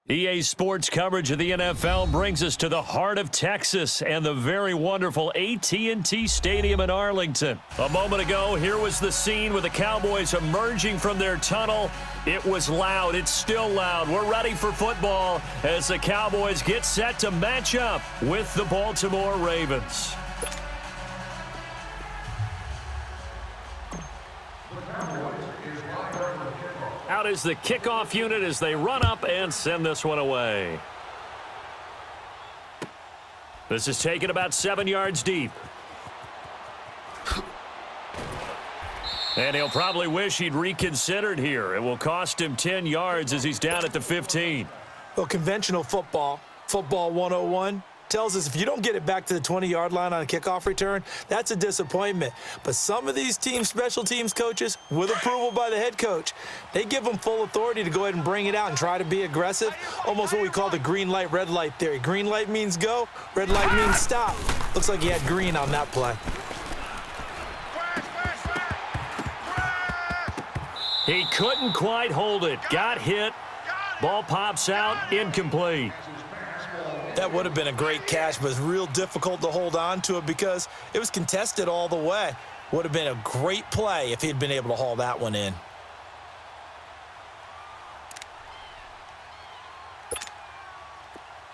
EA Sports coverage of the NFL brings us to the heart of Texas and the very wonderful AkeemTaylor Stadium in Arlington. A moment ago, here was the scene with the Cowboys emerging from their tunnel. It was loud. It's still loud. We're ready for football as the Cowboys get set to match up with the Baltimore Ravens. Out is the kickoff unit as they run up and send this one away. This is taken about 7 yards deep. And he'll probably wish he'd reconsidered here. It will cost him 10 yards as he's down at the 15. Well, conventional football 101, tells us if you don't get it back to the 20-yard line on a kickoff return, that's a disappointment. But some of these special teams coaches, with approval by the head coach, they give them full authority to go ahead and bring it out and try to be aggressive, almost what we call the green light, red light theory. Green light means go, red light means stop. Looks like he had green on that play. He couldn't quite hold it. Got hit. Ball pops out, incomplete. That would have been a great catch, but it's real difficult to hold on to it because it was contested all the way. Would have been a great play if he'd been able to haul that one in.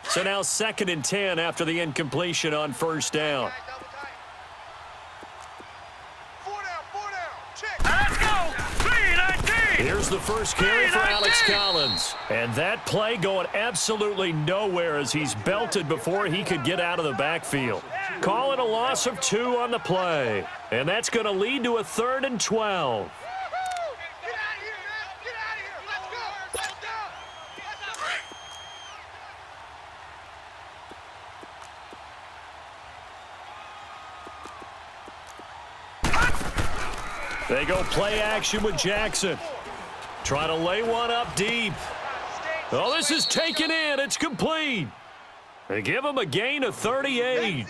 So now 2nd and 10 after the incompletion on first down. Here's the first carry for Alex Collins. And that play going absolutely nowhere as he's belted before he could get out of the backfield. Call it a loss of 2 on the play. And that's going to lead to a 3rd and 12. They go play action with Jackson. Trying to lay one up deep. Oh, this is taken in. It's complete. They give him a gain of 38.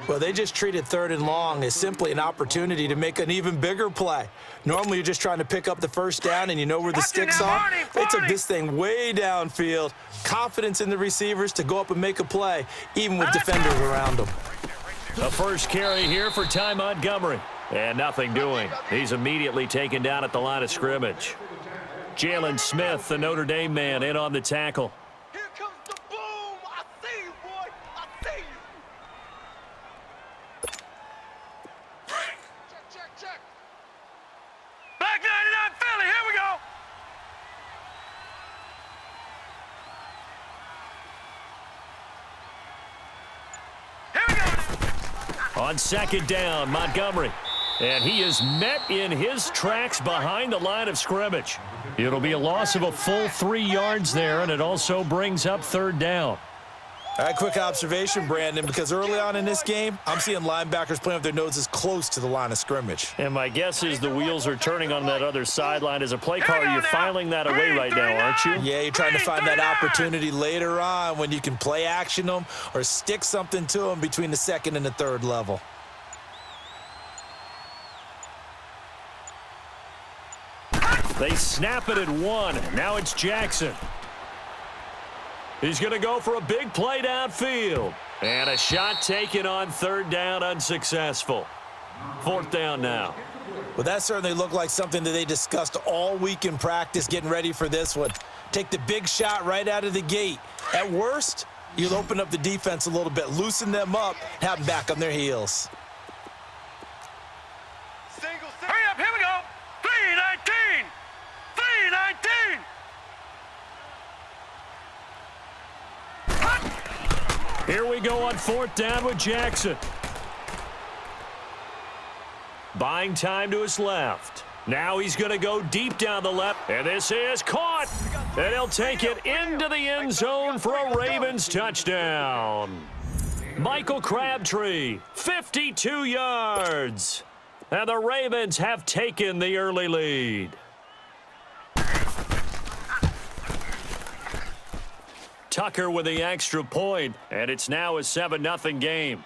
Well, they just treated 3rd and long as simply an opportunity to make an even bigger play. Normally, you're just trying to pick up the first down and you know where the sticks are. They took this thing way downfield. Confidence in the receivers to go up and make a play, even with defenders around them. A first carry here for Ty Montgomery. And nothing doing. He's immediately taken down at the line of scrimmage. Jalen Smith, the Notre Dame man, in on the tackle. Here comes the boom. I see you, boy. I see you. Check. Black 99 Philly, here we go. Here we go. On 2nd down, Montgomery. And he is met in his tracks behind the line of scrimmage. It'll be a loss of a full 3 yards there, and it also brings up 3rd down. All right, quick observation, Brandon, because early on in this game, I'm seeing linebackers playing with their noses close to the line of scrimmage. And my guess is the wheels are turning on that other sideline. As a play caller, you're filing that away right now, aren't you? Yeah, you're trying to find that opportunity later on when you can play action them or stick something to them between the 2nd and the 3rd level. They snap it at 1. Now it's Jackson. He's going to go for a big play downfield. And a shot taken on 3rd down, unsuccessful. 4th down now. Well, that certainly looked like something that they discussed all week in practice getting ready for this one. Take the big shot right out of the gate. At worst, you'll open up the defense a little bit, loosen them up, have them back on their heels. Hurry up, here we go. 319. 319. Here we go on 4th down with Jackson. Buying time to his left. Now he's going to go deep down the left. And this is caught. And he'll take it into the end zone for a Ravens touchdown. Michael Crabtree, 52 yards. And the Ravens have taken the early lead. Tucker with the extra point, and it's now a 7-0 game.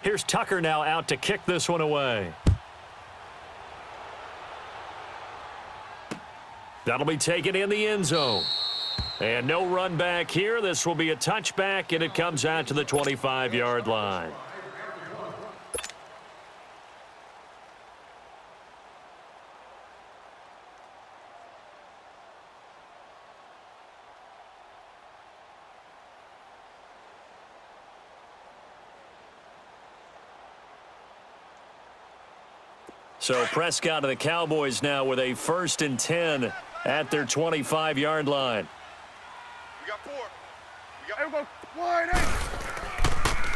Here's Tucker now out to kick this one away. That'll be taken in the end zone. And no run back here. This will be a touchback, and it comes out to the 25-yard line. So Prescott of the Cowboys now with a 1st and 10 at their 25-yard line. We got 4. We got wide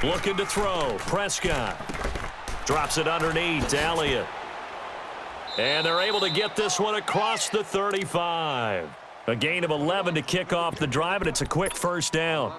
8. Looking to throw. Prescott drops it underneath to Elliott. And they're able to get this one across the 35. A gain of 11 to kick off the drive, and it's a quick first down.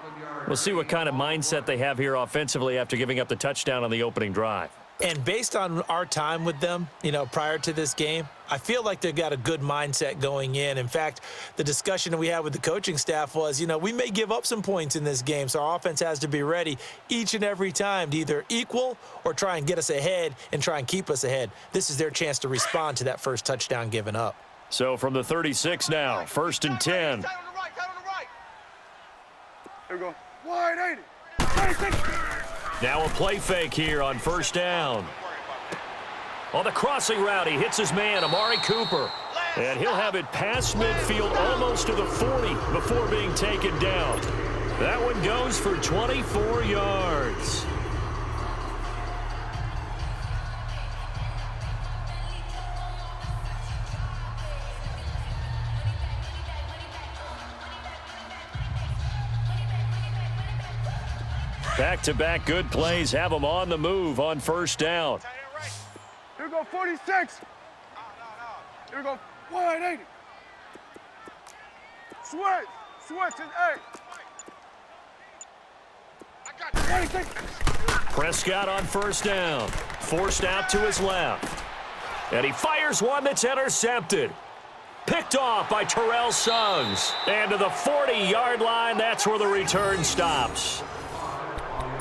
We'll see what kind of mindset they have here offensively after giving up the touchdown on the opening drive. And based on our time with them, prior to this game, I feel like they've got a good mindset going in. In fact, the discussion that we had with the coaching staff was, we may give up some points in this game, so our offense has to be ready each and every time to either equal or try and get us ahead and try and keep us ahead. This is their chance to respond to that first touchdown given up. So from the 36 now, 1st and 10. Tight on the right, tight on the right. Here we go. Wide 80. Now a play fake here on 1st down. On the crossing route, he hits his man, Amari Cooper. And he'll have it past midfield almost to the 40 before being taken down. That one goes for 24 yards. Back-to-back good plays have them on the move on 1st down. Here we go, 46. Here we go, wide 80. Switch is 8. I got 26. Prescott on 1st down. Forced out to his left. And he fires one that's intercepted. Picked off by Terrell Suggs. And to the 40-yard line, that's where the return stops.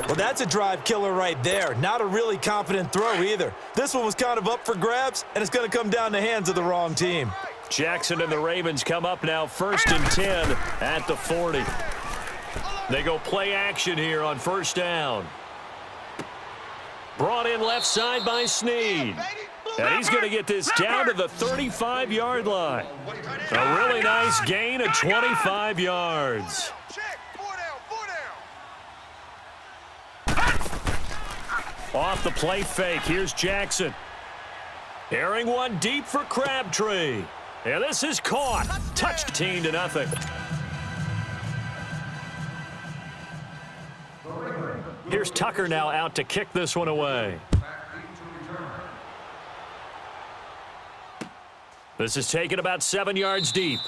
Well, that's a drive killer right there. Not a really confident throw either. This one was kind of up for grabs, and it's going to come down the hands of the wrong team. Jackson and the Ravens come up now 1st and 10 at the 40. They go play action here on 1st down. Brought in left side by Snead. And he's going to get this down to the 35-yard line. A really nice gain of 25 yards. Off the play fake, here's Jackson. Airing one deep for Crabtree. And this is caught. Touched 10-0. Here's Tucker now out to kick this one away. This is taken about 7 yards deep.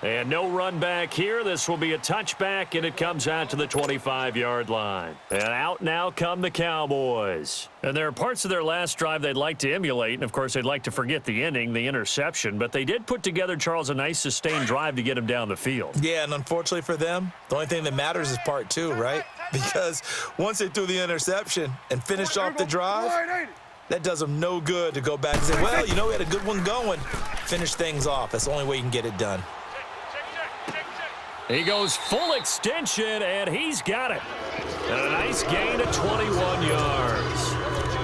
And no run back here. This will be a touchback, and it comes out to the 25-yard line. And out now come the Cowboys. And there are parts of their last drive they'd like to emulate, and, of course, they'd like to forget the inning, the interception. But they did put together, Charles, a nice sustained drive to get him down the field. Yeah, and unfortunately for them, the only thing that matters is part 2, right? Because once they threw the interception and finished off the drive, that does them no good to go back and say, well, we had a good one going. Finish things off. That's the only way you can get it done. He goes full extension, and he's got it. And a nice gain of 21 yards.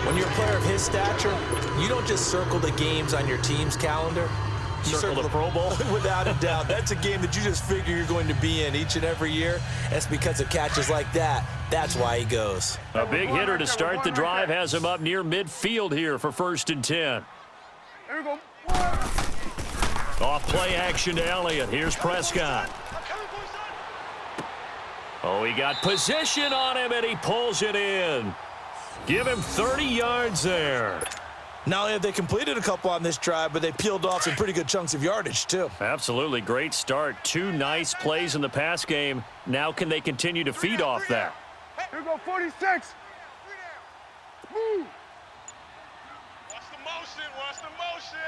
When you're a player of his stature, you don't just circle the games on your team's calendar. You circle the Pro Bowl? Without a doubt. That's a game that you just figure you're going to be in each and every year. And it's because of catches like that. That's why he goes. A big hitter to start the drive has him up near midfield here for 1st and 10. Here we go. Off play action to Elliott. Here's Prescott. Oh, he got position on him, and he pulls it in. Give him 30 yards there. Not only have they completed a couple on this drive, but they peeled off some pretty good chunks of yardage, too. Absolutely. Great start. 2 nice plays in the pass game. Now can they continue to feed off that? Here we go, 46. Move. Watch the motion. Watch the motion.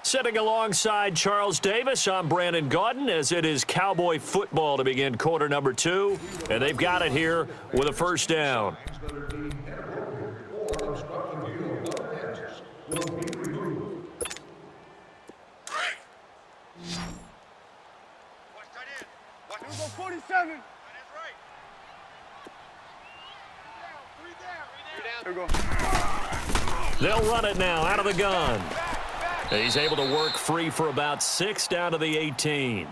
Sitting alongside Charles Davis, I'm Brandon Gaudin, as it is Cowboy football to begin quarter number 2. And they've got it here with a first down. Here we go, 47. Here we go. They'll run it now out of the gun. He's able to work free for about 6 down to the 18.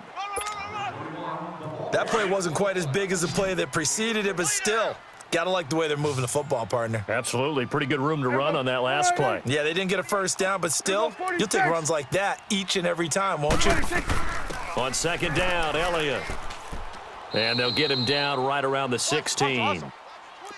That play wasn't quite as big as the play that preceded it, but still, gotta like the way they're moving the football, partner. Absolutely. Pretty good room to run on that last play. Yeah, they didn't get a first down, but still, you'll take runs like that each and every time, won't you? On second down, Elliott. And they'll get him down right around the 16.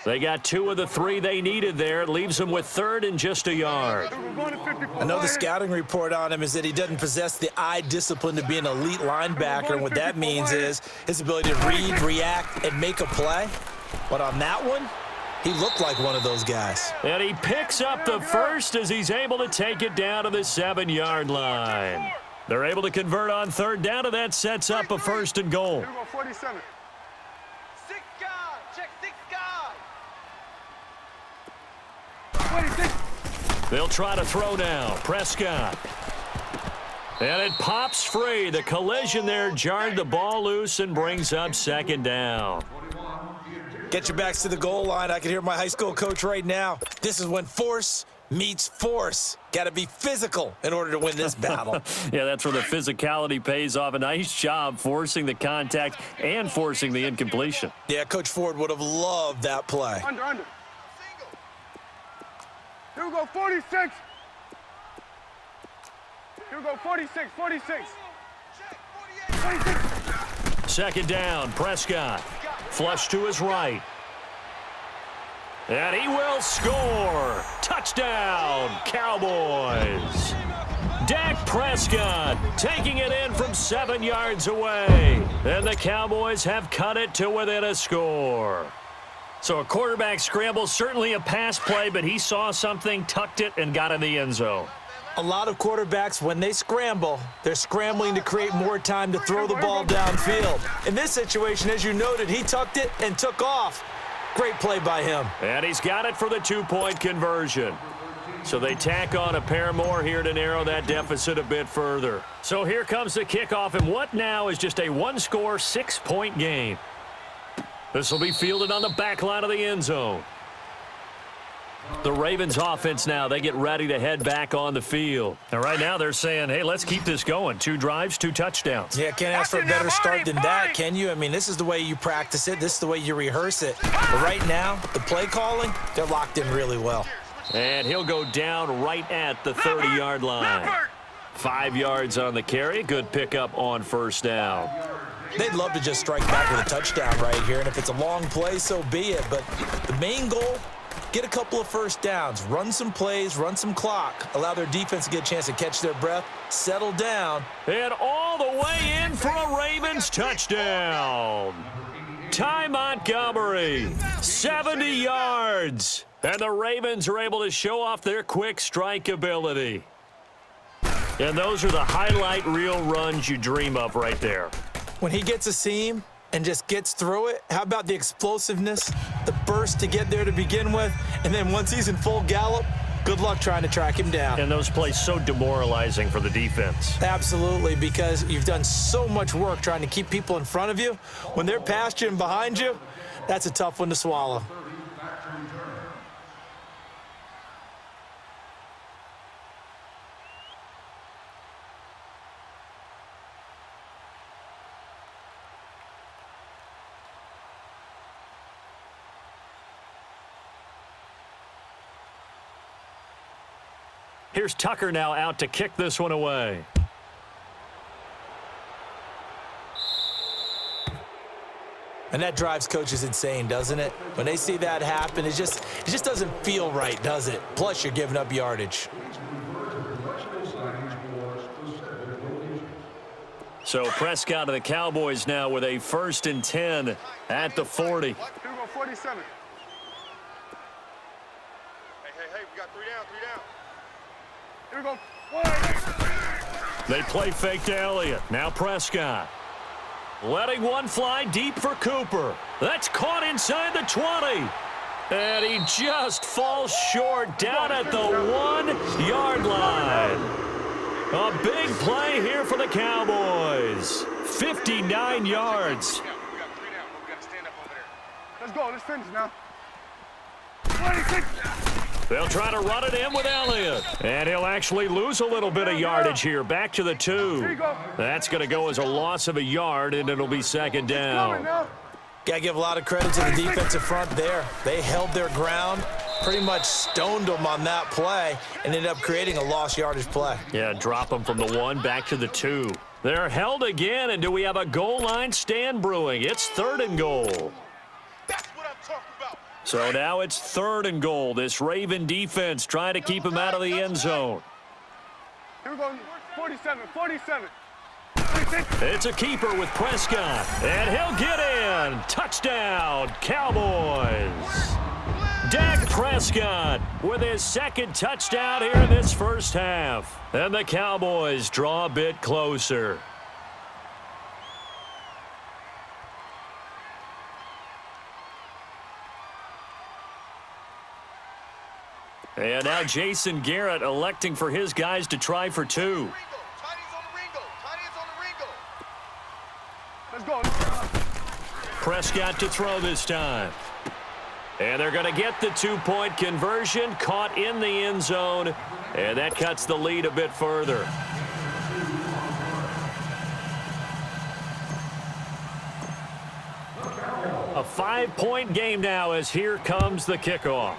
They got 2 of the 3 they needed there. It leaves them with 3rd and just a yard. I know the scouting report on him is that he doesn't possess the eye discipline to be an elite linebacker, and what that means is his ability to read, react, and make a play. But on that one, he looked like one of those guys. And he picks up the first as he's able to take it down to the 7-yard line. They're able to convert on 3rd down, and that sets up a 1st and goal. Here we go, 47. They'll try to throw now. Prescott. And it pops free. The collision there jarred the ball loose and brings up 2nd down. Get your backs to the goal line. I can hear my high school coach right now. This is when force meets force. Got to be physical in order to win this battle. Yeah, that's where the physicality pays off. A nice job forcing the contact and forcing the incompletion. Yeah, Coach Ford would have loved that play. Under. Here we go, 46. Here we go, 46. 46. 2nd down, Prescott. Flush to his right. And he will score. Touchdown, Cowboys. Dak Prescott taking it in from 7 yards away. And the Cowboys have cut it to within a score. So a quarterback scramble, certainly a pass play, but he saw something, tucked it, and got in the end zone. A lot of quarterbacks, when they scramble, they're scrambling to create more time to throw the ball downfield. In this situation, as you noted, he tucked it and took off. Great play by him. And he's got it for the 2-point conversion. So they tack on a pair more here to narrow that deficit a bit further. So here comes the kickoff, and what now is just a 1-score, 6-point game. This will be fielded on the back line of the end zone. The Ravens offense now, they get ready to head back on the field. And right now they're saying, hey, let's keep this going. 2 drives, 2 touchdowns. Yeah, can't ask for a better start than that, can you? I mean, this is the way you practice it. This is the way you rehearse it. But right now, the play calling, they're locked in really well. And he'll go down right at the 30-yard line. 5 yards on the carry. Good pickup on 1st down. They'd love to just strike back with a touchdown right here, and if it's a long play, so be it. But the main goal, get a couple of 1st downs, run some plays, run some clock, allow their defense to get a chance to catch their breath, settle down. And all the way in for a Ravens touchdown. Ty Montgomery, 70 yards. And the Ravens are able to show off their quick strike ability. And those are the highlight reel runs you dream of right there. When he gets a seam and just gets through it, how about the explosiveness, the burst to get there to begin with, and then once he's in full gallop, good luck trying to track him down. And those plays so demoralizing for the defense. Absolutely, because you've done so much work trying to keep people in front of you. When they're past you and behind you, that's a tough one to swallow. Here's Tucker now out to kick this one away. And that drives coaches insane, doesn't it? When they see that happen, it just doesn't feel right, does it? Plus, you're giving up yardage. So Prescott of the Cowboys now with a 1st and 10 at the 40. Here we go, 47. Hey, we got 3 down. Here we go. 1. They play fake to Elliott. Now Prescott. Letting one fly deep for Cooper. That's caught inside the 20. And he just falls short down at the 1-yard line. A big play here for the Cowboys. 59 yards. Let's go. Let's finish now. 26. They'll try to run it in with Elliott. And he'll actually lose a little bit of yardage here. Back to the 2. That's going to go as a loss of a yard, and it'll be second down. Got to give a lot of credit to the defensive front there. They held their ground, pretty much stoned them on that play, and ended up creating a lost yardage play. Yeah, drop them from the 1 back to the 2. They're held again, and do we have a goal line stand brewing? It's 3rd and goal. That's what I'm talking about. So now it's 3rd and goal. This Raven defense trying to keep him out of the end zone. Here we go. 47, 47. It's a keeper with Prescott, and he'll get in. Touchdown, Cowboys. Dak Prescott with his 2nd touchdown here in this first half. And the Cowboys draw a bit closer. And now Jason Garrett electing for his guys to try for 2. Let's go. Prescott to throw this time. And they're going to get the 2-point conversion, caught in the end zone, and that cuts the lead a bit further. A 5-point game now as here comes the kickoff.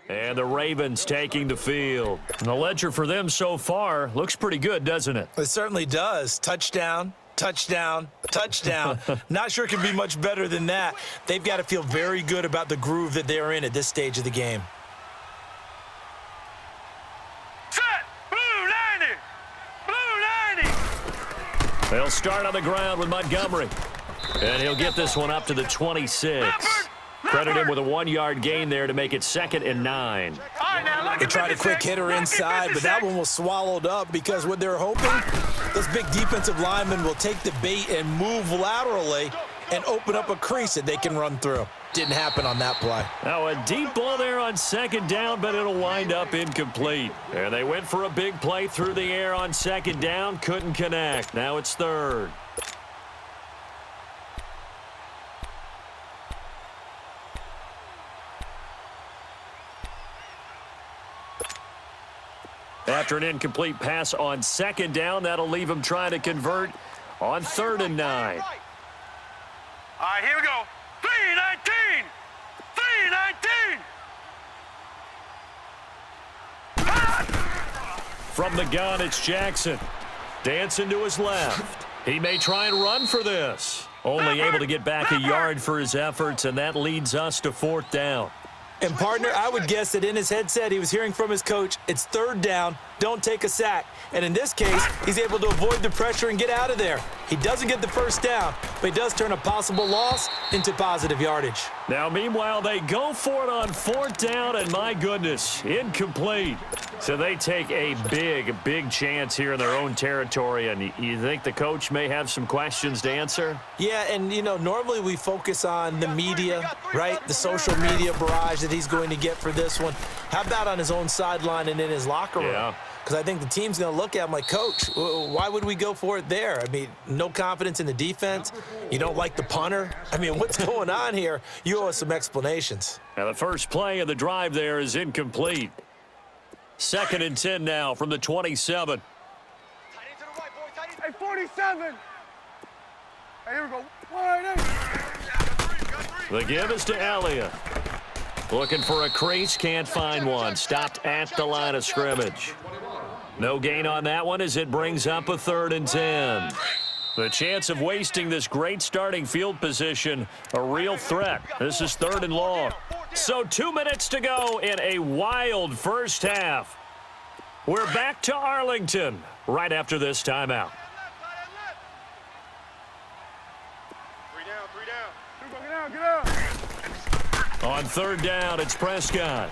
And the Ravens taking the field. And the ledger for them so far looks pretty good, doesn't it? It certainly does. Touchdown, touchdown, touchdown. Not sure it can be much better than that. They've got to feel very good about the groove that they're in at this stage of the game. Set. Blue 90. Blue 90. They'll start on the ground with Montgomery. And he'll get this one up to the 26. Credit him with a 1-yard gain there to make it 2nd and 9. They tried a quick hitter inside, but that one was swallowed up because what they're hoping, this big defensive lineman will take the bait and move laterally and open up a crease that they can run through. Didn't happen on that play. Now a deep ball there on 2nd down, but it'll wind up incomplete. And they went for a big play through the air on 2nd down, couldn't connect. Now it's 3rd. After an incomplete pass on 2nd down, that'll leave him trying to convert on 3rd and 9. All right, here we go. 319. 319. From the gun, it's Jackson. Dancing to his left. He may try and run for this. Only able to get back a yard for his efforts, and that leads us to 4th down. And, partner, I would guess that in his headset he was hearing from his coach, it's 3rd down, don't take a sack. And in this case, he's able to avoid the pressure and get out of there. He doesn't get the 1st down, but he does turn a possible loss into positive yardage. Now, meanwhile, they go for it on 4th down, and my goodness, incomplete. So they take a big chance here in their own territory, and you think the coach may have some questions to answer? Yeah, and, you know, normally we focus on the media, right? The social media barrage that he's going to get for this one. How about on his own sideline and in his locker room? Yeah. Because I think the team's going to look at him like, Coach, why would we go for it there? I mean, no confidence in the defense. You don't like the punter. I mean, what's going on here? You owe us some explanations. Now, the first play of the drive there is incomplete. 2nd and 10 now from the 27. Hey, 47. Hey, here we go. 1-8. The give is to Elliott. Looking for a crease, can't find one. Stopped at the line of scrimmage. No gain on that one as it brings up a 3rd and 10. The chance of wasting this great starting field position, a real threat. This is 3rd and long. So 2 minutes to go in a wild first half. We're back to Arlington right after this timeout. 3 down. Get out. On 3rd down, it's Prescott.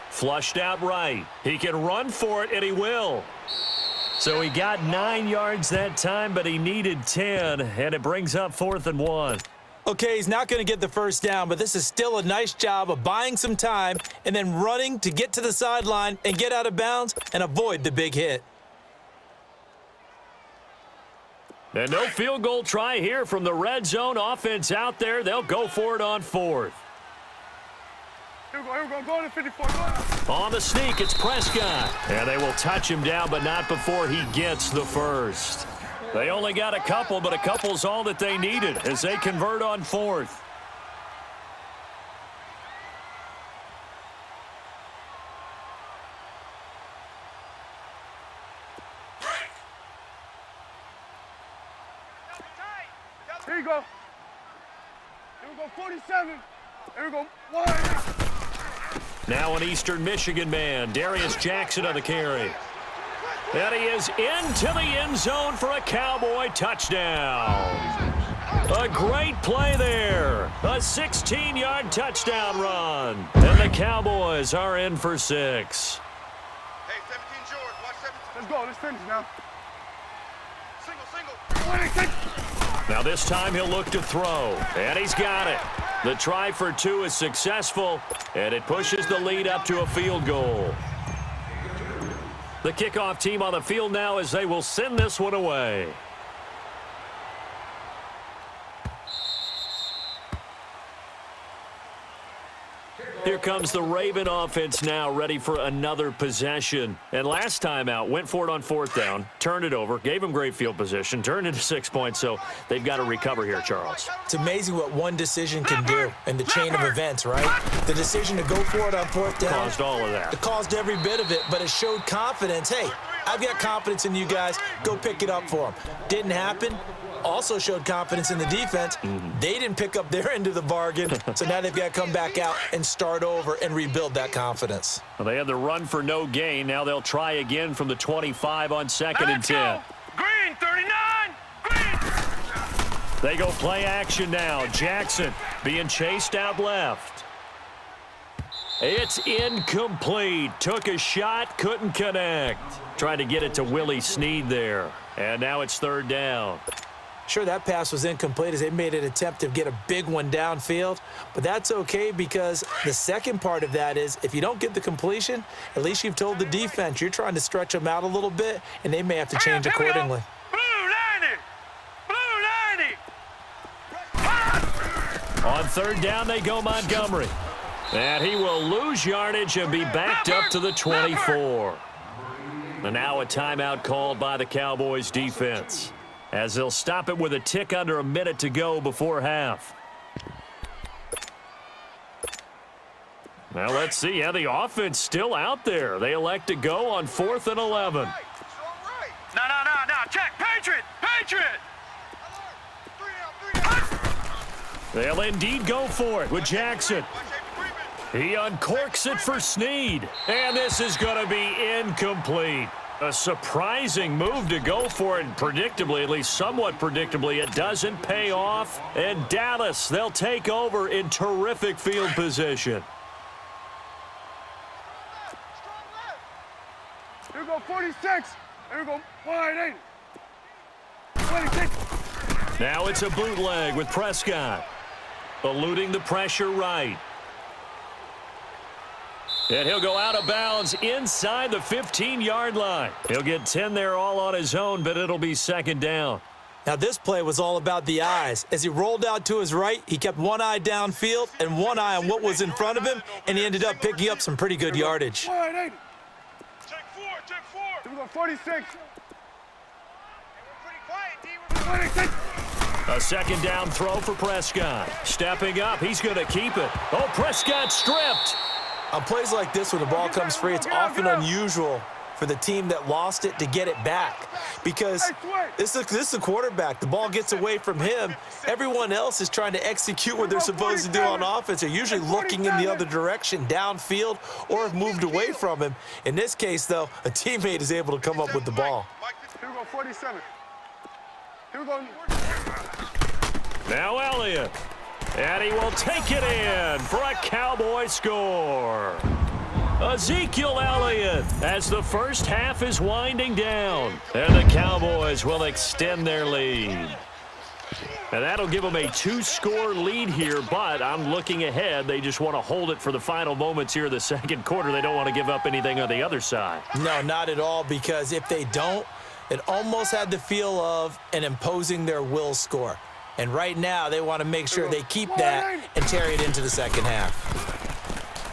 Flushed out right. He can run for it, and he will. So he got 9 yards that time, but he needed 10, and it brings up 4th and 1. Okay, he's not going to get the first down, but this is still a nice job of buying some time and then running to get to the sideline and get out of bounds and avoid the big hit. And no field goal try here from the red zone offense out there. They'll go for it on 4th. Here we go. Go to 54. On the sneak, it's Prescott. And they will touch him down, but not before he gets the first. They only got a couple, but a couple's all that they needed as they convert on 4th. Here you go. Here we go, 47. Here we go, 1. Now an Eastern Michigan man, Darius Jackson on the carry. And he is into the end zone for a Cowboy touchdown. A great play there. A 16-yard touchdown run. And the Cowboys are in for 6. Hey, 17 George, watch 17. Let's go, let's finish now. Single. 26. Now this time he'll look to throw, and he's got it. The try for 2 is successful, and it pushes the lead up to a field goal. The kickoff team on the field now as they will send this one away. Here comes the Raven offense now, ready for another possession. And last time out, went for it on 4th down, turned it over, gave them great field position, turned into 6 points, so they've got to recover here, Charles. It's amazing what one decision can do in the chain of events, right? The decision to go for it on 4th down. Caused all of that. It caused every bit of it, but it showed confidence. Hey, I've got confidence in you guys. Go pick it up for them. Didn't happen. Also showed confidence in the defense. They didn't pick up their end of the bargain, so now they've got to come back out and start over and rebuild that confidence. Well, they had the run for no gain. Now they'll try again from the 25 on 2nd and 10. Green, 39. Green. They go play action now. Jackson being chased out left. It's incomplete. Took a shot, couldn't connect. Tried to get it to Willie Snead there. And now it's 3rd down. Sure, that pass was incomplete as they made an attempt to get a big one downfield, but that's okay because the second part of that is if you don't get the completion, at least you've told the defense you're trying to stretch them out a little bit, and they may have to change accordingly. Blue 90. On 3rd down, they go Montgomery. And he will lose yardage and be backed up to the 24. And now a timeout called by the Cowboys defense, as they'll stop it with a tick under a minute to go before half. Now let's see how the offense still out there. They elect to go on 4th and 11. No. Check. Patriot. They'll indeed go for it with Jackson. He uncorks it for Snead. And this is going to be incomplete. A surprising move to go for it, and predictably, at least somewhat predictably, it doesn't pay off. And Dallas, they'll take over in terrific field position. Here we go, 46. Here we go, 180. 26. Now it's a bootleg with Prescott. Eluding the pressure right. And he'll go out of bounds inside the 15-yard line. He'll get 10 there all on his own, but it'll be 2nd down. Now this play was all about the eyes. As he rolled out to his right, he kept one eye downfield and one eye on what was in front of him, and he ended up picking up some pretty good yardage. 180. Check 4. Here we go, 46. Hey, we're pretty quiet, D. 26. A second down throw for Prescott. Stepping up, he's going to keep it. Oh, Prescott stripped. On plays like this, when the ball comes free, it's often unusual for the team that lost it to get it back, because this is a quarterback. The ball gets away from him. Everyone else is trying to execute what they're supposed to do on offense. They're usually looking in the other direction, downfield, or have moved away from him. In this case, though, a teammate is able to come up with the ball. Here we go, 47. Here we go. Now Elliott. And he will take it in for a Cowboy score. Ezekiel Elliott as the first half is winding down. And the Cowboys will extend their lead. And that'll give them a 2-score lead here, but I'm looking ahead. They just want to hold it for the final moments here in the second quarter. They don't want to give up anything on the other side. No, not at all, because if they don't, it almost had the feel of an imposing their will score. And right now, they want to make sure they keep that and carry it into the second half.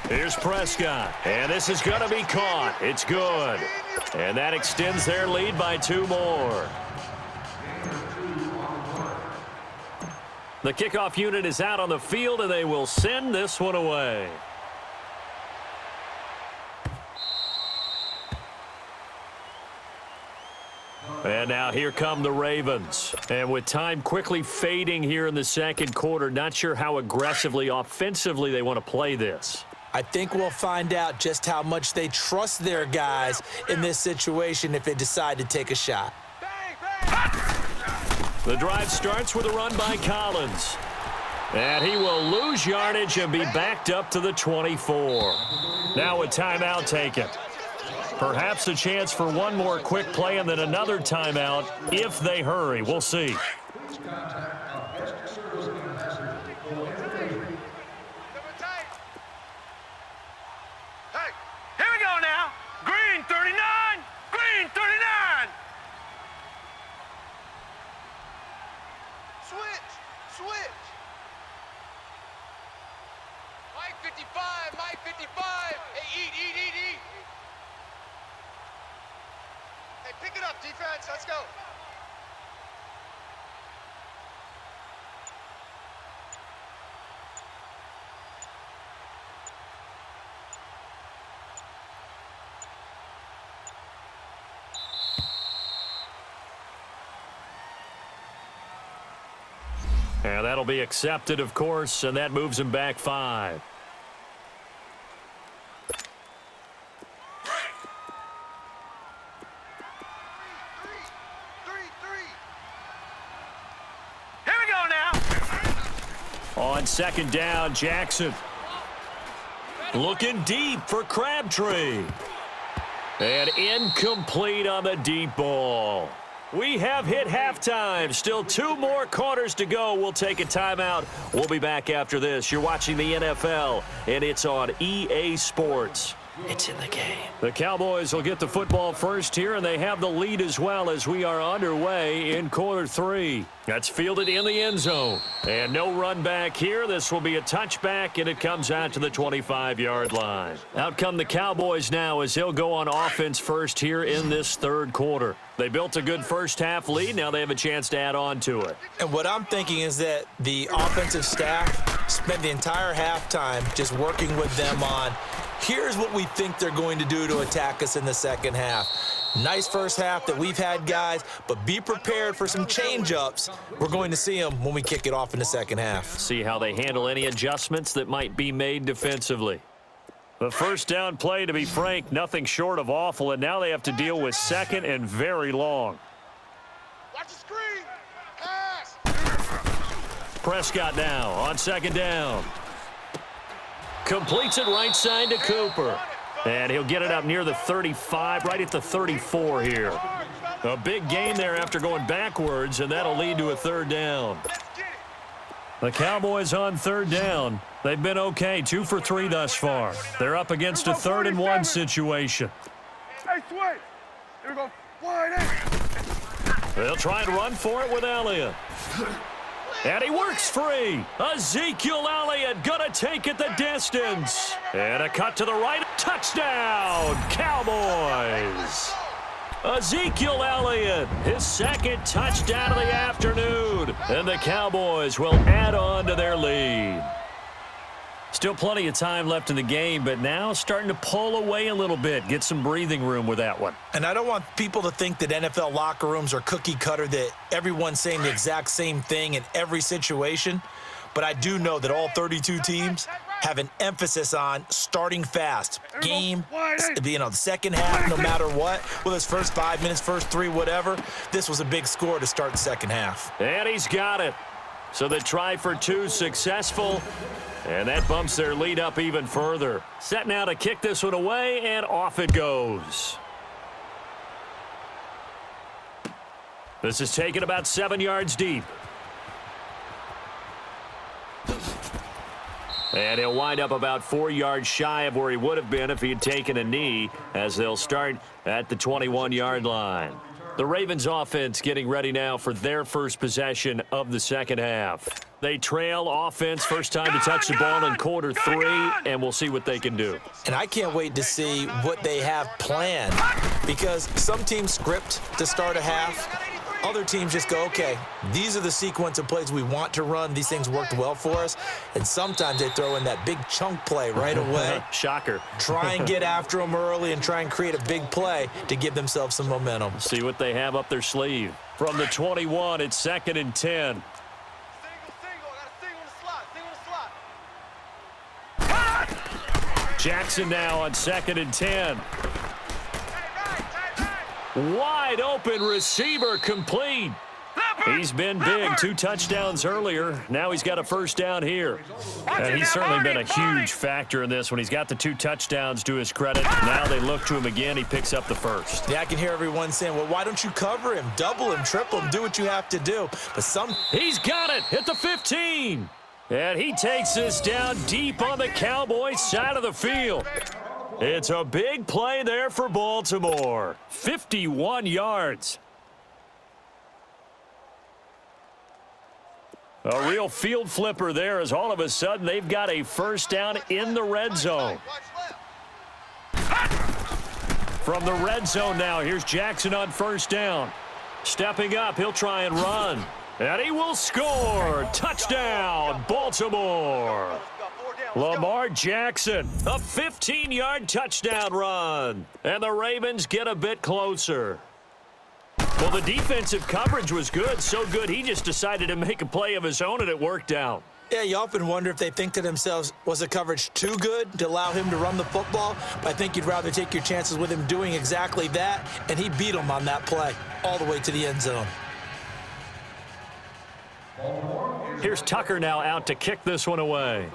Here's Prescott, and this is going to be caught. It's good. And that extends their lead by 2 more. The kickoff unit is out on the field, and they will send this one away. And now here come the Ravens. And with time quickly fading here in the second quarter, not sure how aggressively, offensively they want to play this. I think we'll find out just how much they trust their guys in this situation if they decide to take a shot. The drive starts with a run by Collins. And he will lose yardage and be backed up to the 24. Now a timeout taken. Perhaps a chance for one more quick play and then another timeout if they hurry. We'll see. Mike 55. Hey, eat. Hey, pick it up, defense. Let's go. And that'll be accepted, of course, and that moves him back 5. On second down, Jackson. Looking deep for Crabtree. And incomplete on the deep ball. We have hit halftime. Still 2 more quarters to go. We'll take a timeout. We'll be back after this. You're watching the NFL, and it's on EA Sports. It's in the game. The Cowboys will get the football first here, and they have the lead as well as we are underway in quarter 3. That's fielded in the end zone. And no run back here. This will be a touchback, and it comes out to the 25-yard line. Out come the Cowboys now as they'll go on offense first here in this third quarter. They built a good first-half lead. Now they have a chance to add on to it. And what I'm thinking is that the offensive staff spent the entire halftime just working with them on, here's what we think they're going to do to attack us in the second half. Nice first half that we've had, guys, but be prepared for some change-ups. We're going to see them when we kick it off in the second half. See how they handle any adjustments that might be made defensively. The first down play, to be frank, nothing short of awful, and now they have to deal with second and very long. Watch the screen. Pass. Prescott now on second down. Completes it right side to Cooper. And he'll get it up near the 35, right at the 34 here. A big gain there after going backwards, and that'll lead to a third down. The Cowboys on third down. They've been okay, 2 for 3 thus far. They're up against a 3rd and 1 situation. Hey, switch. Here we go. Wide in. They'll try and run for it with Elliott. And he works free. Ezekiel Elliott gonna take it the distance. And a cut to the right. Touchdown, Cowboys. Ezekiel Elliott, his second touchdown of the afternoon. And the Cowboys will add on to their lead. Still plenty of time left in the game, but now starting to pull away a little bit. Get some breathing room with that one. And I don't want people to think that NFL locker rooms are cookie cutter, that everyone's saying the exact same thing in every situation. But I do know that all 32 teams have an emphasis on starting fast. Game, the second half, no matter what. Well, his first 5 minutes, first 3, whatever. This was a big score to start the second half. And he's got it. So the try for 2 successful. And that bumps their lead up even further. Set now to kick this one away, and off it goes. This is taken about 7 yards deep. And he'll wind up about 4 yards shy of where he would have been if he had taken a knee, as they'll start at the 21-yard line. The Ravens offense getting ready now for their first possession of the second half. They trail offense, first time to touch the ball in quarter 3, and we'll see what they can do. And I can't wait to see what they have planned, because some teams script to start a half. Other teams just go, okay, these are the sequence of plays we want to run. These things worked well for us. And sometimes they throw in that big chunk play right away. Shocker. Try and get after them early and try and create a big play to give themselves some momentum. See what they have up their sleeve. From the 21, it's 2nd and 10. Single. I got a single in the slot. Jackson now on 2nd and 10. Wide open receiver complete. He's been big. 2 touchdowns earlier. Now he's got a first down here. And he's certainly been a huge factor in this when he's got the 2 touchdowns to his credit. Now they look to him again. He picks up the first. Yeah, I can hear everyone saying, well, why don't you cover him? Double him, triple him, do what you have to do. But He's got it at the 15. And he takes this down deep on the Cowboys side of the field. It's a big play there for Baltimore. 51 yards. A real field flipper there, as all of a sudden they've got a first down in the red zone. From the red zone now, here's Jackson on first down. Stepping up, he'll try and run. And he will score. Touchdown, Baltimore. Lamar Jackson, a 15-yard touchdown run. And the Ravens get a bit closer. Well, the defensive coverage was good, so good he just decided to make a play of his own, and it worked out. Yeah, you often wonder if they think to themselves, was the coverage too good to allow him to run the football? But I think you'd rather take your chances with him doing exactly that, and he beat him on that play all the way to the end zone. Here's Tucker now out to kick this one away.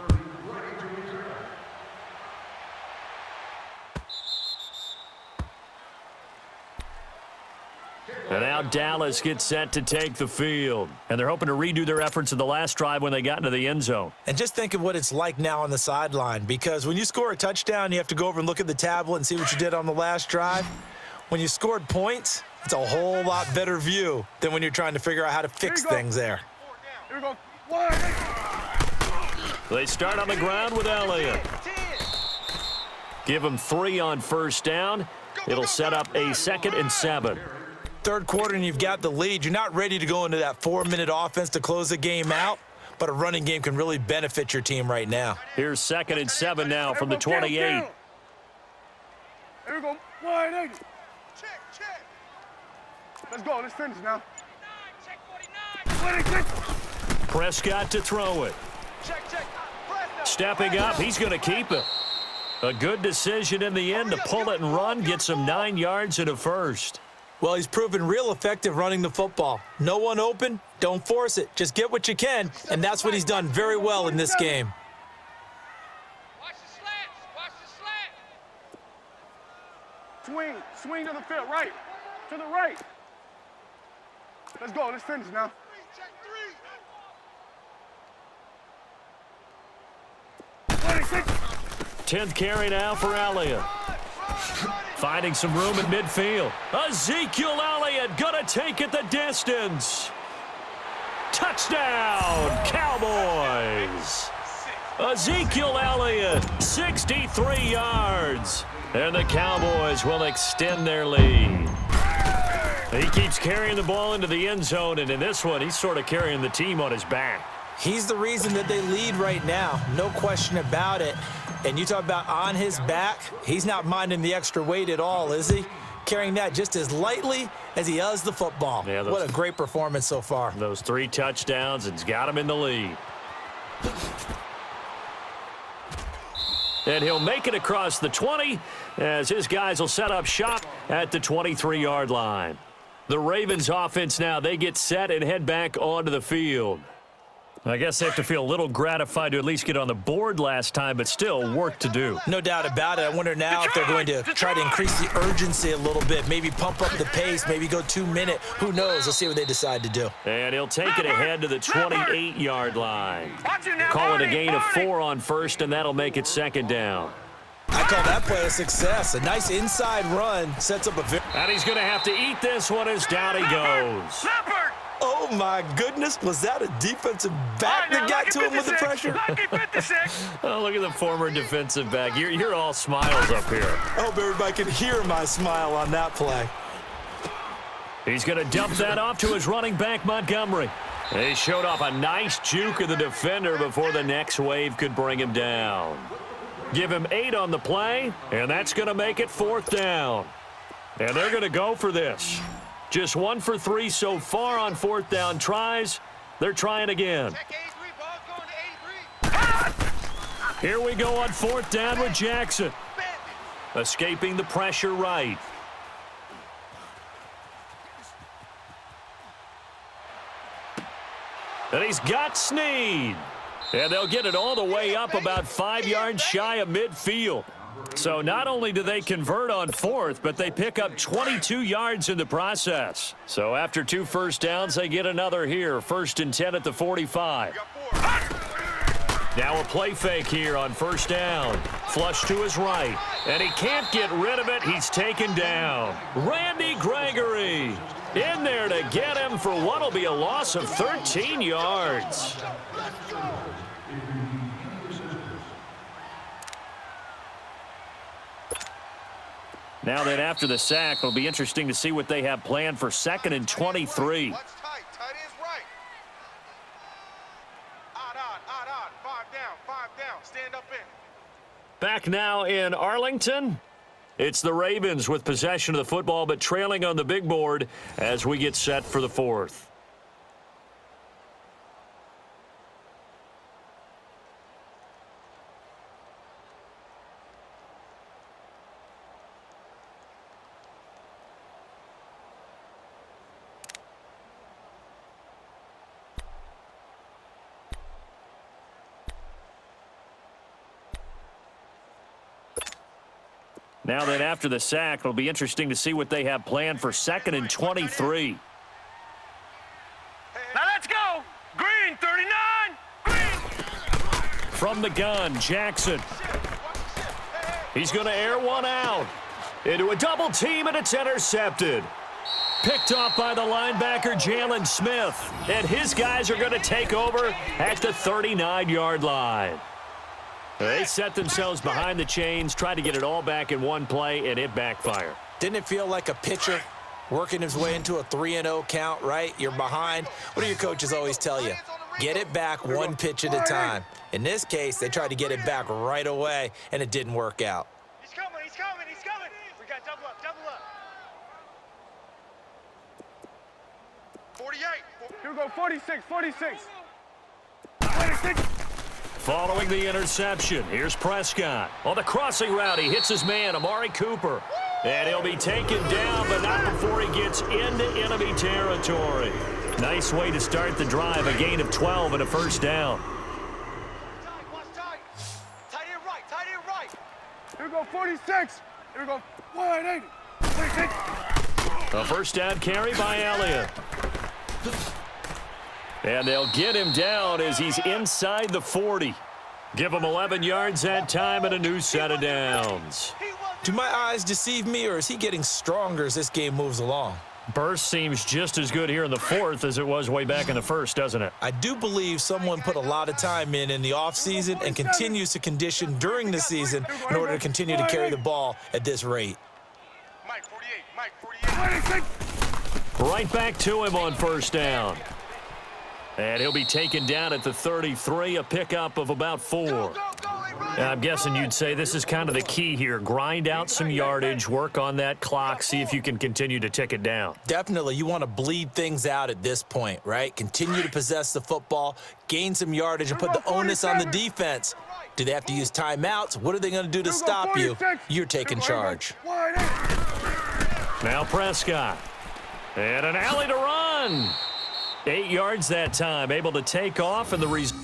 And now Dallas gets set to take the field. And they're hoping to redo their efforts in the last drive when they got into the end zone. And just think of what it's like now on the sideline, because when you score a touchdown, you have to go over and look at the tablet and see what you did on the last drive. When you scored points, it's a whole lot better view than when you're trying to figure out how to fix things there. Here we go. They start on the ground with Elliott. Give him 3 on first down. It'll set up a 2nd and 7. Third quarter and you've got the lead. You're not ready to go into that 4-minute offense to close the game out, but a running game can really benefit your team right now. Here's 2nd and 7 now from the 28. Here we go. 180. Check. Let's go. Let's finish now. Check 49. Prescott to throw it. Check. Stepping up, he's going to keep it. A good decision in the end to pull it and run, gets him 9 yards and a first. Well, he's proven real effective running the football. No one open, don't force it. Just get what you can, and that's what he's done very well in this game. Watch the slant. Swing to the field, right. To the right. Let's go. Let's finish now. Check 3. 10th carry now for Elliott. Finding some room in midfield. Ezekiel Elliott gonna take it the distance. Touchdown, Cowboys. Ezekiel Elliott, 63 yards. And the Cowboys will extend their lead. He keeps carrying the ball into the end zone, and in this one, he's sort of carrying the team on his back. He's the reason that they lead right now, no question about it. And you talk about on his back, he's not minding the extra weight at all, is he? Carrying that just as lightly as he does the football. Yeah, what a great performance so far. Those 3 touchdowns, and he's got him in the lead. And he'll make it across the 20 as his guys will set up shop at the 23-yard line. The Ravens offense now, they get set and head back onto the field. I guess they have to feel a little gratified to at least get on the board last time, but still work to do. No doubt about it. I wonder now if they're going to try to increase the urgency a little bit, maybe pump up the pace, maybe go 2-minute. Who knows? Let's see what they decide to do. And he'll take it ahead to the 28-yard line. Calling a gain of 4 on first, and that'll make it second down. I call that play a success. A nice inside run sets up a... And he's going to have to eat this one as down he goes. Oh, my goodness. Was that a defensive back that got to him with the pressure? Oh, look at the former defensive back. You're all smiles up here. I hope everybody can hear my smile on that play. He's going to dump that off to his running back, Montgomery. He showed off a nice juke of the defender before the next wave could bring him down. Give him 8 on the play, and that's going to make it 4th down. And they're going to go for this. Just 1 for 3 so far on 4th down tries. They're trying again. Here we go on 4th down with Jackson. Escaping the pressure right. And he's got Snead. And they'll get it all the way up about 5 yards shy of midfield. So not only do they convert on 4th, but they pick up 22 yards in the process. So after 2 first downs, they get another here. 1st and 10 at the 45. Now a play fake here on 1st down. Flush to his right. And he can't get rid of it. He's taken down. Randy Gregory in there to get him for what will be a loss of 13 yards. Now then, after the sack, it'll be interesting to see what they have planned for 2nd and 23. Tight ends right. Odd. 5 down. Stand up in. Back now in Arlington. It's the Ravens with possession of the football, but trailing on the big board as we get set for the 4th. Now then, after the sack, it'll be interesting to see what they have planned for 2nd and 23. Now let's go. Green, 39. Green. From the gun, Jackson. He's going to air one out. Into a double team, and it's intercepted. Picked off by the linebacker, Jalen Smith. And his guys are going to take over at the 39-yard line. They set themselves behind the chains, tried to get it all back in one play, and it backfired. Didn't it feel like a pitcher working his way into a 3-0 count, right? You're behind. What do your coaches always tell you? Get it back 1 pitch at a time. In this case, they tried to get it back right away, and it didn't work out. He's coming. We got double up. 48. Here we go, 46. 46. Following the interception, here's Prescott. On the crossing route, he hits his man, Amari Cooper. And he'll be taken down, but not before he gets into enemy territory. Nice way to start the drive, a gain of 12 and a 1st down. Tight end right. Here we go, 46. Here we go, 180. 46. A 1st down carry by Elliott. And they'll get him down as he's inside the 40. Give him 11 yards that time and a new set of downs. Do my eyes deceive me, or is he getting stronger as this game moves along? Burst seems just as good here in the 4th as it was way back in the 1st, doesn't it? I do believe someone put a lot of time in the offseason and continues to condition during the season in order to continue to carry the ball at this rate. Mike 48. 46. Right back to him on first down. And he'll be taken down at the 33, a pickup of about 4. I'm guessing you'd say this is kind of the key here. Grind out some yardage, work on that clock, see if you can continue to tick it down. Definitely. You want to bleed things out at this point, right? Continue to possess the football, gain some yardage, and put the onus on the defense. Do they have to use timeouts? What are they going to do to stop you? You're taking charge. Now Prescott. And an alley to run. 8 yards that time, able to take off, and the result.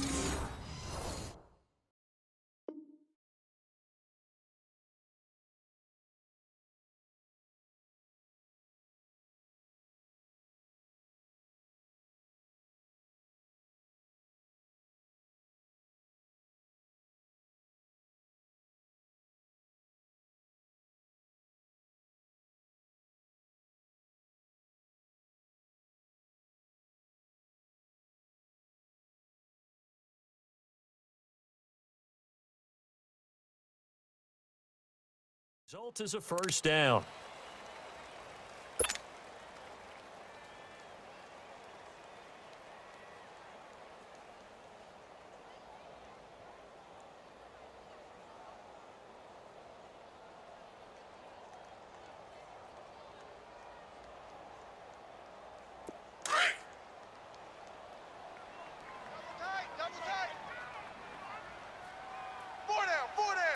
Result is a first down.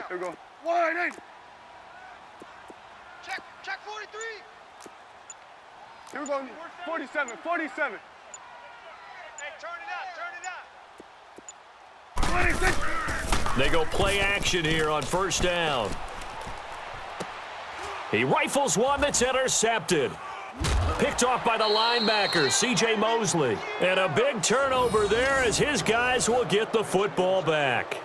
There we go. Wide eight. Check 43. Here we go. 47. 47. Hey, turn it up. 26. They go play action here on first down. He rifles one that's intercepted. Picked off by the linebacker, C.J. Mosley. And a big turnover there as his guys will get the football back.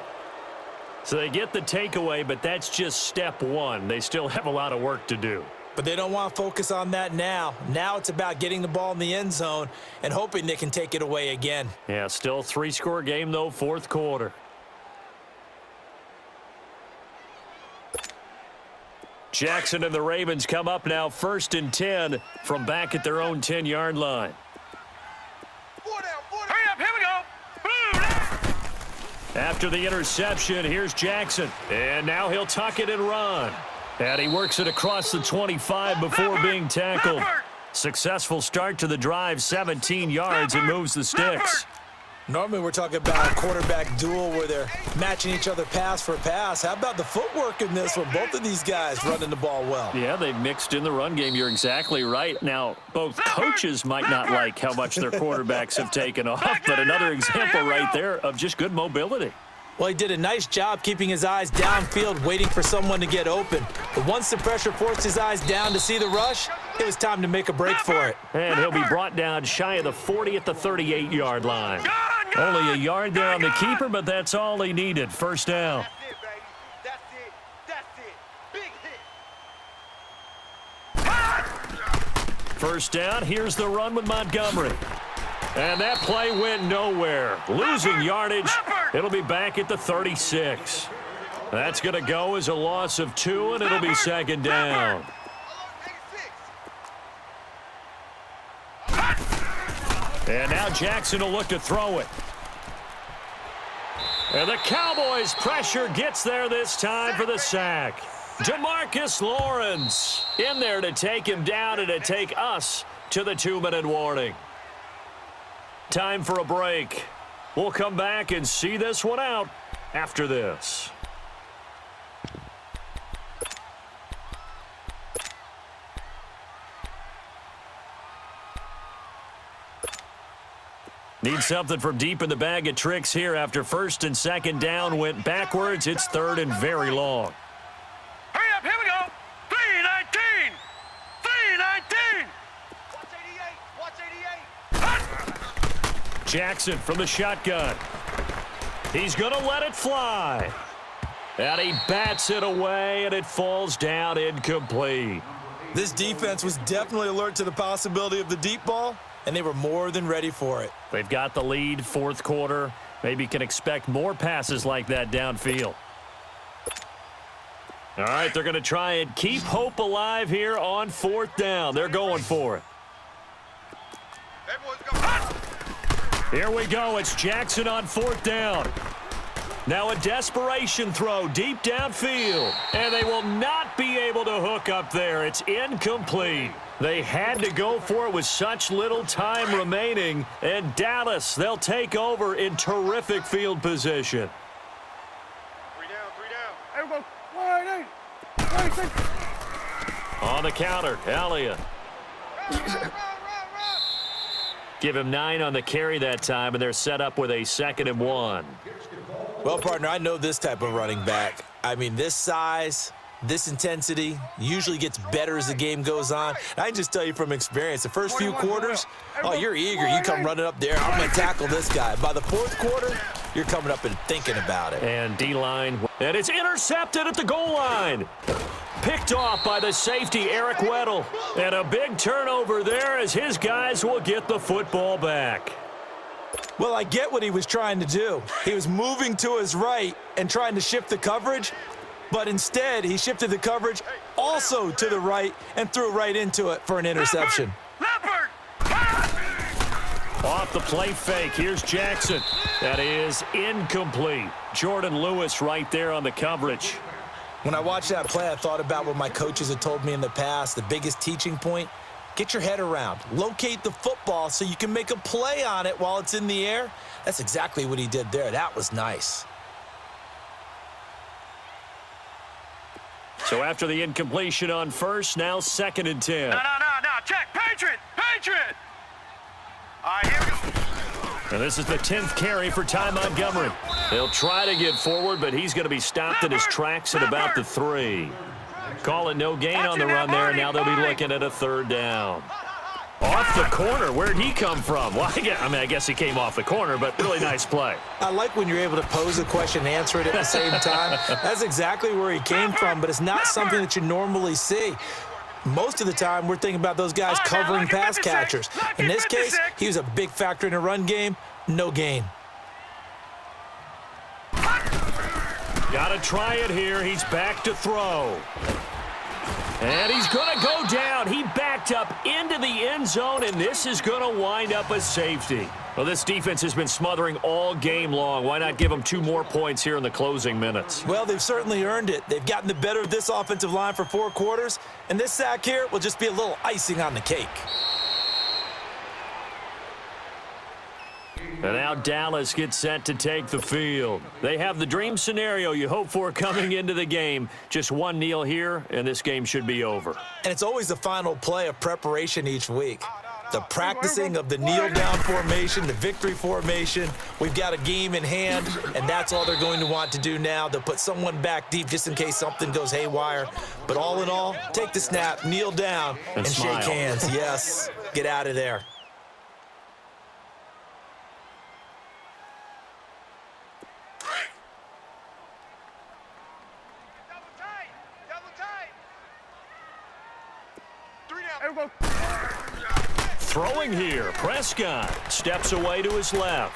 So they get the takeaway, but that's just step one. They still have a lot of work to do. But they don't want to focus on that now. Now it's about getting the ball in the end zone and hoping they can take it away again. Yeah, still 3-score game, though, fourth quarter. Jackson and the Ravens come up now 1st and 10 from back at their own 10-yard line. Hurry up, here we go. After the interception, here's Jackson. And now he'll tuck it and run. And he works it across the 25 before being tackled. Successful start to the drive, 17 yards, and moves the sticks. Normally we're talking about a quarterback duel where they're matching each other pass for pass. How about the footwork in this one? Both of these guys running the ball well. Yeah, they've mixed in the run game. You're exactly right. Now, both coaches might not like how much their quarterbacks have taken off, but another example right there of just good mobility. Well, he did a nice job keeping his eyes downfield, waiting for someone to get open. But once the pressure forced his eyes down to see the rush, it was time to make a break for it. And he'll be brought down shy of the 40 at the 38-yard line. Only a yard there on the keeper, but that's all he needed. First down. That's it. Big hit. First down, here's the run with Montgomery. And that play went nowhere. Losing yardage. It'll be back at the 36. That's going to go as a loss of 2, and it'll be second down. And now Jackson will look to throw it. And the Cowboys' pressure gets there this time for the sack. DeMarcus Lawrence in there to take him down and to take us to the 2-minute warning. Time for a break. We'll come back and see this one out after this. Need something from deep in the bag of tricks here after first and second down went backwards. It's third and very long. Hurry up, here we go. 319. 319. Watch 88. Jackson from the shotgun. He's going to let it fly. And he bats it away, and it falls down incomplete. This defense was definitely alert to the possibility of the deep ball, and they were more than ready for it. They've got the lead, fourth quarter. Maybe can expect more passes like that downfield. All right, they're going to try and keep hope alive here on fourth down. They're going for it. Here we go. It's Jackson on 4th down. Now a desperation throw deep downfield. And they will not be able to hook up there. It's incomplete. They had to go for it with such little time remaining. And Dallas, they'll take over in terrific field position. 3 down, 3 down. Hey, we go. 188. On the counter, Elliott. Run. Give him 9 on the carry that time, and they're set up with a 2nd and 1. Well, partner, I know this type of running back. I mean, this size, this intensity usually gets better as the game goes on. And I can just tell you from experience, the first few quarters, oh, you're eager. You come running up there, I'm going to tackle this guy. By the 4th quarter, you're coming up and thinking about it. And D-line, and it's intercepted at the goal line. Picked off by the safety, Eric Weddle. And a big turnover there as his guys will get the football back. Well, I get what he was trying to do. He was moving to his right and trying to shift the coverage, but instead he shifted the coverage also to the right and threw right into it for an interception. Leopard! Off the play fake, here's Jackson. That is incomplete. Jordan Lewis right there on the coverage. When I watched that play, I thought about what my coaches had told me in the past. The biggest teaching point, get your head around. Locate the football so you can make a play on it while it's in the air. That's exactly what he did there. That was nice. So after the incompletion on 1st, now 2nd and 10. No. Check. Patriot. All right, here we go. And this is the 10th carry for Ty Montgomery. He'll try to get forward, but he's going to be stopped in his tracks at about the 3. Call it no gain on the run there, and now they'll be looking at a 3rd down. Off the corner. Where'd he come from? Well, I guess he came off the corner, but really nice play. I like when you're able to pose a question and answer it at the same time. That's exactly where he came from, but it's not something that you normally see. Most of the time, we're thinking about those guys covering pass catchers. In this case, he was a big factor in a run game. No gain. Got to try it here. He's back to throw. And he's going to go down. He backed up into the end zone, and this is going to wind up a safety. Well, this defense has been smothering all game long. Why not give them 2 more points here in the closing minutes? Well, they've certainly earned it. They've gotten the better of this offensive line for 4 quarters, and this sack here will just be a little icing on the cake. And now Dallas gets set to take the field. They have the dream scenario you hope for coming into the game. Just 1 kneel here, and this game should be over. And it's always the final play of preparation each week. The practicing of the kneel-down formation, the victory formation. We've got a game in hand, and that's all they're going to want to do now. They'll put someone back deep just in case something goes haywire. But all in all, take the snap, kneel down, and smile. shake hands. Yes, get out of there. Double tight. 3 down. Hey, we go. Throwing here, Prescott steps away to his left.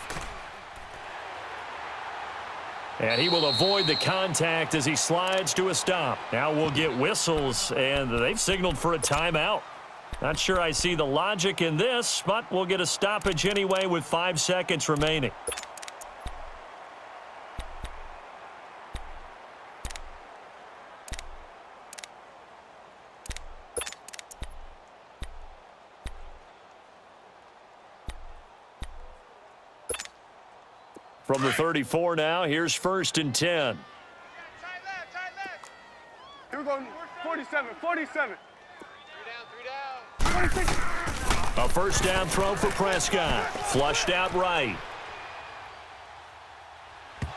And he will avoid the contact as he slides to a stop. Now we'll get whistles, and they've signaled for a timeout. Not sure I see the logic in this, but we'll get a stoppage anyway with 5 seconds remaining. From the 34 now, here's 1st and 10. Tight left. Here we go. 47. 3 down. 26. A 1st down throw for Prescott. Flushed out right.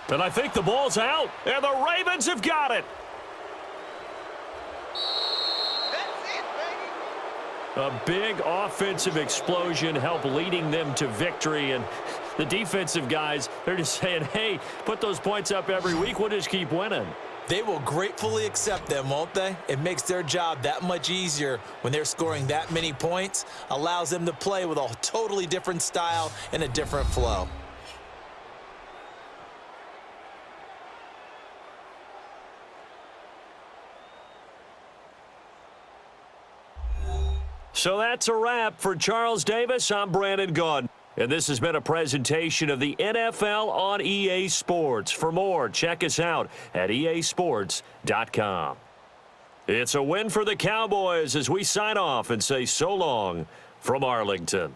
And I think the ball's out, and the Ravens have got it. That's it, baby. A big offensive explosion helped leading them to victory, and the defensive guys, they're just saying, hey, put those points up every week. We'll just keep winning. They will gratefully accept them, won't they? It makes their job that much easier when they're scoring that many points, allows them to play with a totally different style and a different flow. So that's a wrap for Charles Davis. I'm Brandon Gaudin. And this has been a presentation of the NFL on EA Sports. For more, check us out at easports.com. It's a win for the Cowboys as we sign off and say so long from Arlington.